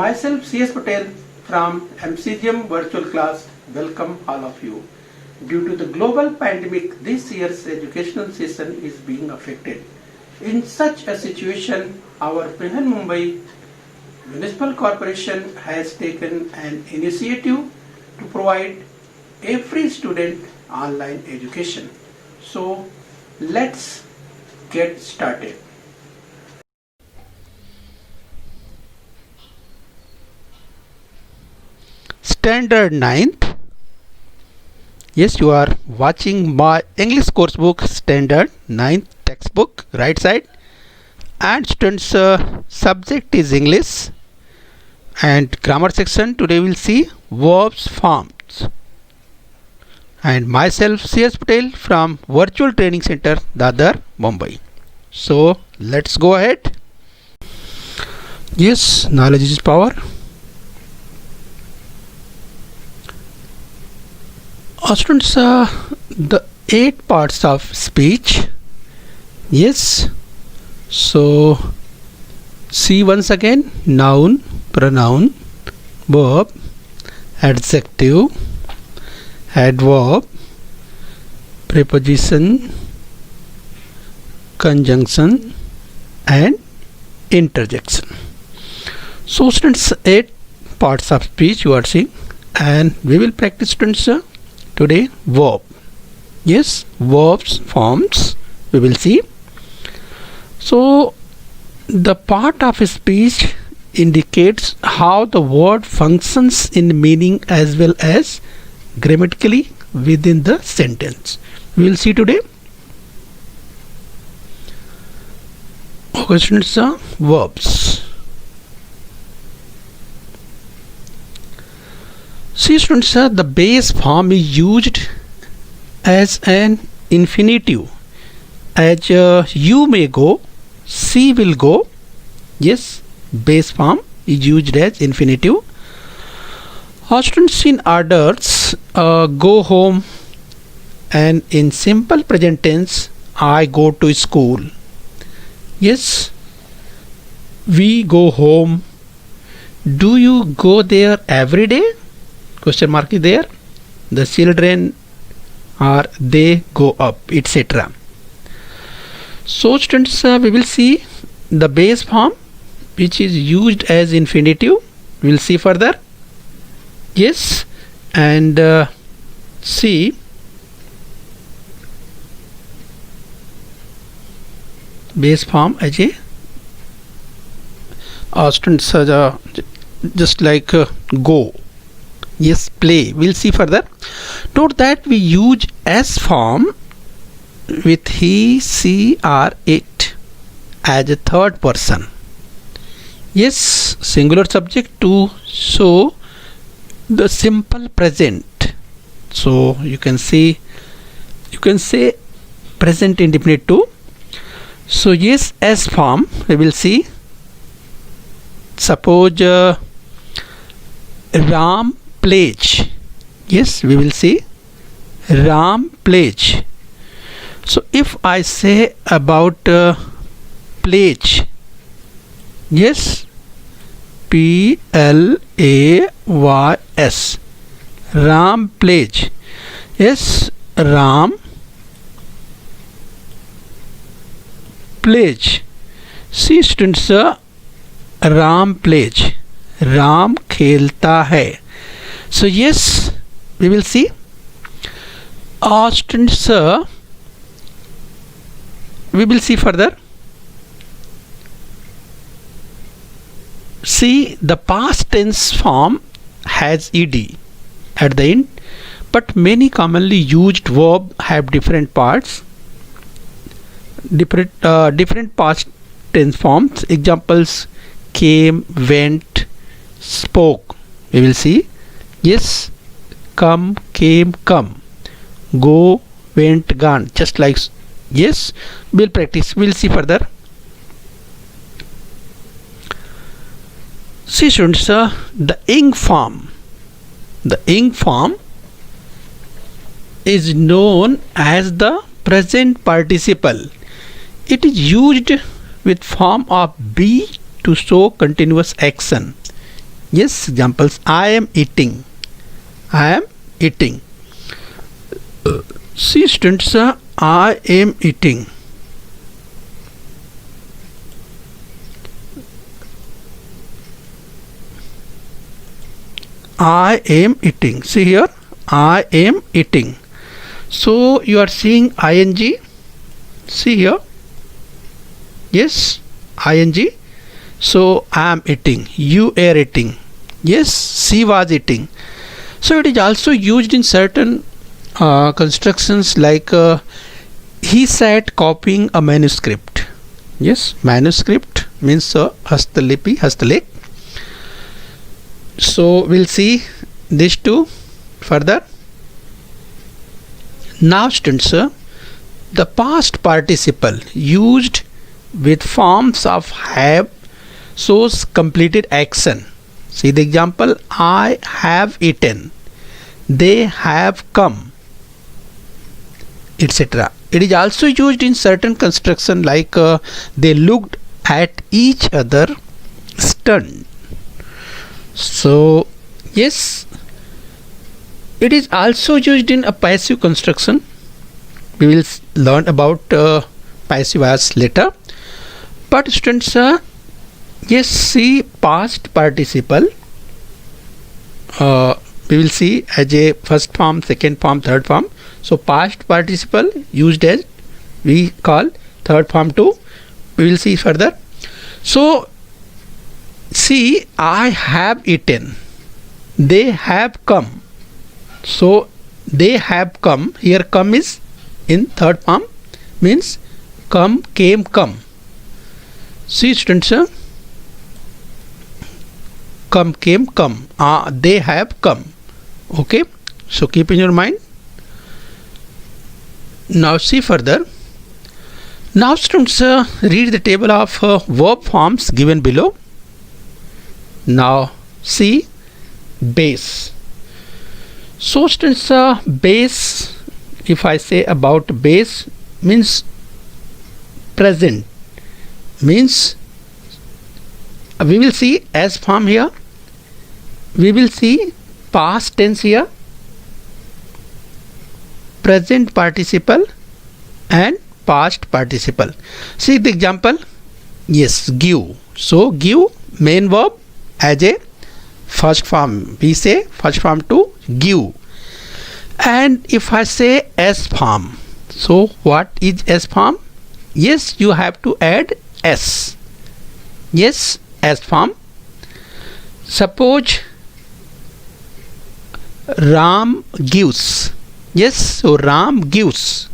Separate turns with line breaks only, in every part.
Myself CS Patel from MCGM Virtual Class welcome all of you. Due to the global pandemic, this year's educational session is being affected. In such a situation, our Brihan Mumbai Municipal Corporation has taken an initiative to provide every student online education. So let's get started. Standard 9th. Yes, you are watching my English course book, Standard 9th textbook, right side. And students, subject is English. And grammar section, today we'll see verbs, forms. And myself, CS Patel from Virtual Training Center, Dadar, Mumbai. So, let's go ahead. Yes, knowledge is power. Students, the 8 parts of speech. Yes, so see once again: noun, pronoun, verb, adjective, adverb, preposition, conjunction and interjection. So students, 8 parts of speech you are seeing, and we will practice, students, today verb. Yes, verbs, forms we will see. So the part of speech indicates how the word functions in meaning as well as grammatically within the sentence. We will see today. Okay, students, verbs. See students, the base form is used as an infinitive, as you may go, she will go. Yes, base form is used as infinitive. Students, in others, go home, and in simple present tense, I go to school. Yes, we go home. Do you go there every day? Question mark is there. The children or they go up, etc. So students, we will see the base form which is used as infinitive. We will see further. Yes, and see base form as a students, just like go. Yes, play. We'll see further. Note that we use S form with he, she or it as a third person. Yes, singular subject to show the simple present. So you can say present indefinite too. So yes, S form we will see. Suppose Ram plays. Yes, we will see Ram plays. So if I say about plays, yes, P-L-A-Y-S, Ram plays. Yes, Ram plays. See students, Ram plays. Ram खेलता है. So yes, we will see. Students, we will see further. See, the past tense form has ed at the end, but many commonly used verb have different parts, different past tense forms. Examples: came, went, spoke. We will see. Yes, come, came, come, go, went, gone. Just like yes, we'll practice. We'll see further. See students, the ing form. The ing form is known as the present participle. It is used with form of be to show continuous action. Yes, examples. I am eating. I am eating. See students, I am eating. I am eating. See here, I am eating. So you are seeing ing. See here. Yes, ing. So I am eating. You are eating. Yes, she was eating. So it is also used in certain constructions like he sat copying a manuscript. Yes, manuscript means hastalipi, hastalekh. So we'll see these two further. Now students, the past participle used with forms of have shows completed action. See the example, I have eaten, they have come, etc. It is also used in certain construction like they looked at each other stunned. So yes, it is also used in a passive construction. We will learn about passive as later. But students, yes, see past participle. We will see as a first form, second form, third form. So past participle used as we call third form too. We will see further. So see, I have eaten, they have come. So they have come. Here come is in third form, means come, came, come. See students, come, came, come. They have come. Okay, so keep in your mind. Now see further. Now students, read the table of verb forms given below. Now see base. So students, base, if I say about base, means present, means we will see as form here, we will see past tense here, present participle and past participle. See the example. Yes, give. So give main verb as a first form, we say first form to give. And if I say S form, so what is S form? Yes, you have to add S. Yes, S form. Suppose Ram gives. Yes, so Ram gives.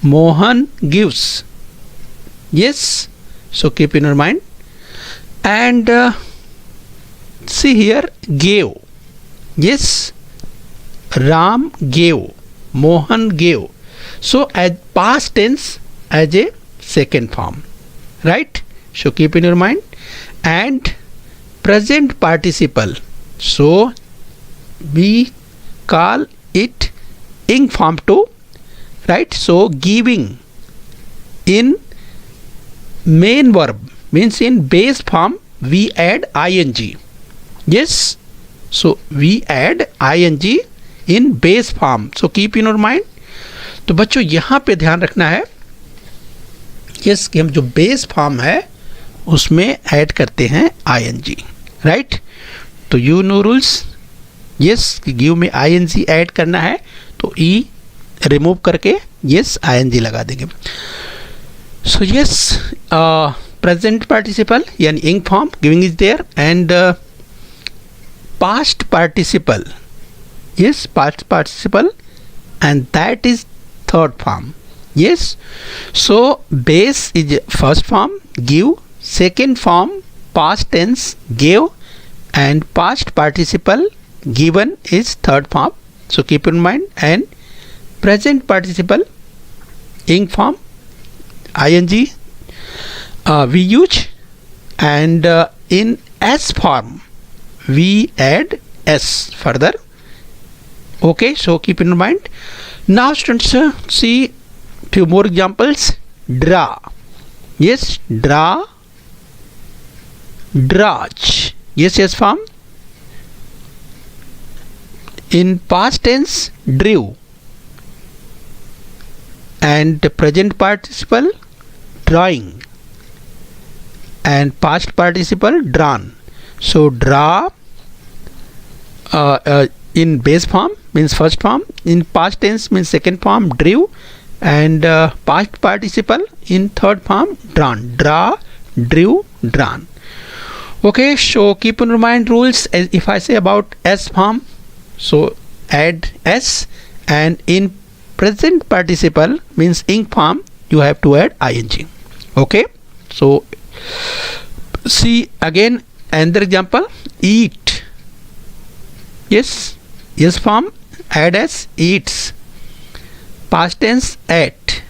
Mohan gives. Yes, so keep in your mind. And see here, gave. Yes, Ram gave, Mohan gave. So as past tense as a second form, right? So keep in your mind. And present participle, so we call it ing form too, right? So giving in main verb, means in base form we add ing. Yes, so we add ing in base form. So keep in your mind. तो बच्चों यहाँ पे ध्यान रखना है, yes, कि हम जो बेस फॉर्म है उसमें ऐड करते हैं ing, राइट? तो यू नो रूल्स. यस, कि गिव में ing ऐड करना है तो ई रिमूव करके यस ing लगा देंगे. सो यस, प्रेजेंट पार्टिसिपल यानी ing form giving is there, and past participle, yes, past participle, and that is third form. Yes, so base is first form give, second form past tense gave, and past participle given is third form. So keep in mind. And present participle ing form ing we use, and in s form we add s further. Okay, so keep in mind. Now students, see few more examples. Draw. Yes, draw, draws. yes form. In past tense, drew, and present participle, drawing, and past participle, drawn. So draw in base form means first form, in past tense means second form, drew, and past participle in third form, drawn. Draw, drew, drawn. Okay, so keep in mind rules. As if I say about S form, so add S, and in present participle means ing form, you have to add ing. Okay, so see again another example. Eat, yes form, add S, eats. Past tense, ate.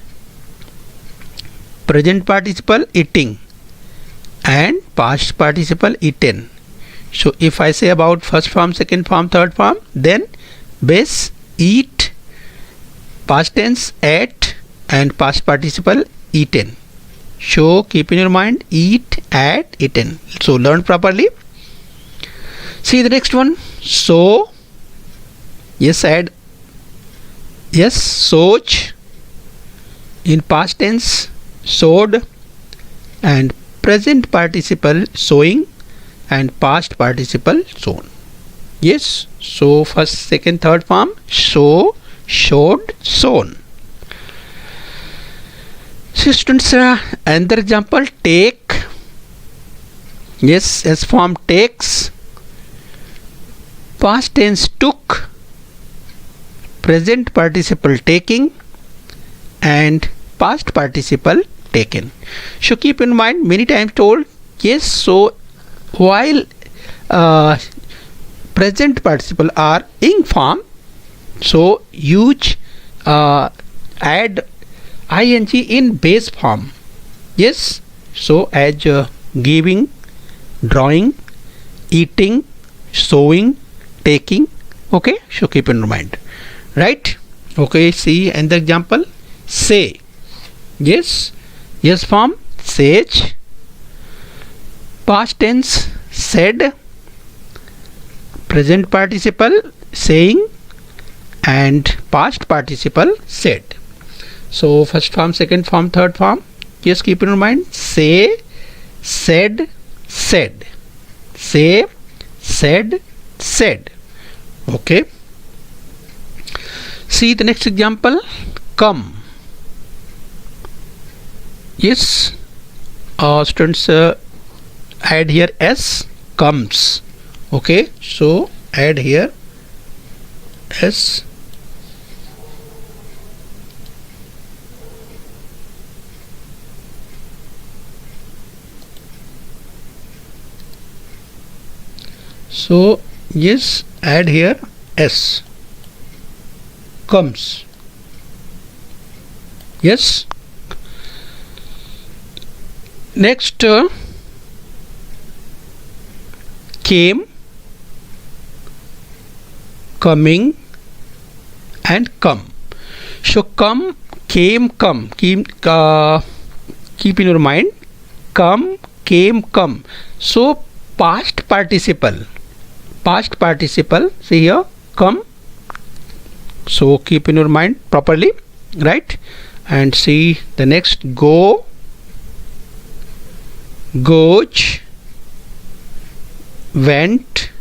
Present participle, eating, and past participle, eaten. So if I say about first form, second form, third form, then base, eat, past tense, ate, and past participle, eaten. So keep in your mind, eat, ate, eaten. So learn properly. See the next one. So, yes, add yes, sowed. In past tense, sowed, and present participle, sowing, and past participle, sown. Yes, so first, second, third form, sow, showed, sown. So students, another example, take. Yes, S form, takes. Past tense, took. Present participle, taking, and past participle, taken. So keep in mind, many times told, yes, so while present participle are ing form, so use add ing in base form. Yes, so as giving, drawing, eating, sowing, taking. Okay, so keep in mind, right? Okay, see another example. Say, yes form, sage. Past tense, said. Present participle, saying, and past participle, said. So first form, second form, third form, just keep in mind. Say, said, said. Say, said, said. Okay, see the next example. Come. Yes, students, add here S, comes. Okay, so add here S. So yes, add here S, comes. Yes, next came, coming, and come. So come, came, come. Keep in your mind, come, came, come. So past participle, see here, come. So keep in your mind properly, right? And see the next, go, goes, went,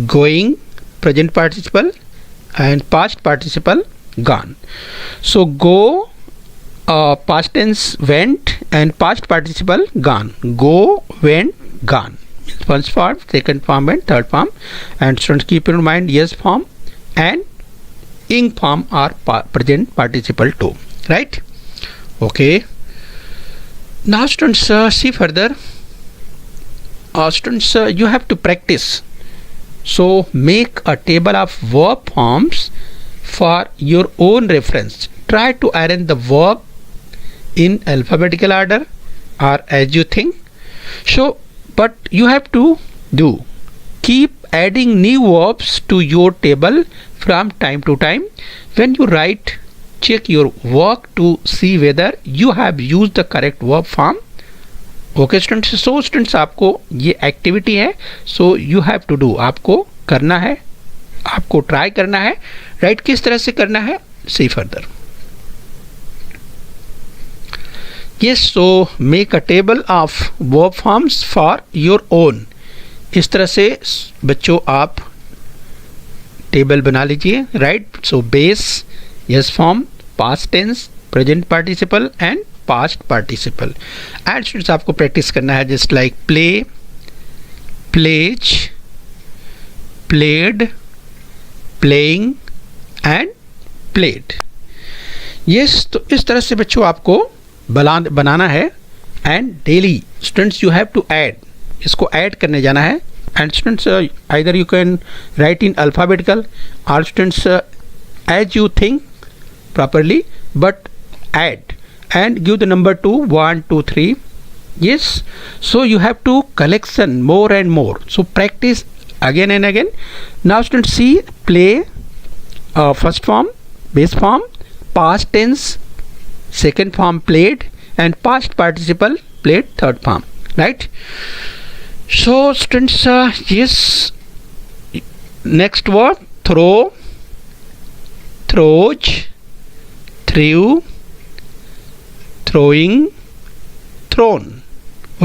going, present participle, and past participle, gone. So go, past tense, went, and past participle, gone. Go, went, gone. First form, second form, and third form. And students, keep in mind, yes form and ing form are present participle too, right? Okay, now students, see further. Students, you have to practice. So make a table of verb forms for your own reference. Try to arrange the verb in alphabetical order or as you think. So but you have to do, keep adding new verbs to your table from time to time. When you write, check your work to see whether you have used the correct verb form okay students, so students आपको ये activity है, so you have to do, आपको करना है, आपको try करना है, right? किस तरह से करना है, see further. Yes, so make a table of verb forms for your own. इस तरह से बच्चों आप टेबल बना लीजिए, right? So base, yes form, past tense, present participle and past participle. And students आपको प्रैक्टिस करना है just like play, plays, played, playing and played. Yes, तो इस तरह से बच्चों आपको बनाना है। And daily students you have to add, इसको ऐड करने जाना है। And students either you can write in alphabetical और students as you think properly, but add and give the number to 1 2 3. Yes, so you have to collection more and more, so practice again and again. Now students see, play first form, base form, past tense second form played, and past participle played third form, right? So students yes, next word, throw, throws, threw, throwing, thrown.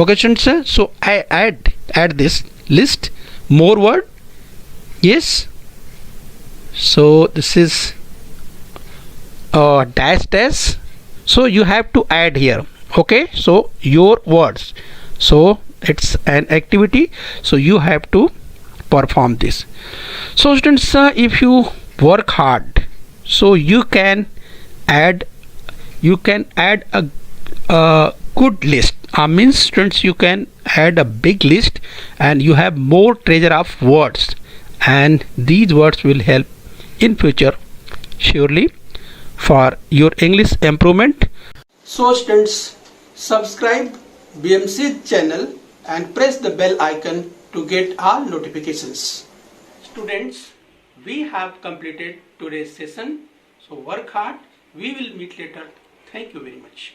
Okay students, so I add this list more word. Yes, so this is dash dash, so you have to add here. Okay, so your words, so it's an activity, so you have to perform this. So students if you work hard, so you can add a good list. Means students you can add a big list and you have more treasure of words, and these words will help in future surely for your English improvement. So students, subscribe BMC channel and press the bell icon to get all notifications. Students, we have completed today's session, so work hard. We will meet later. Thank you very much.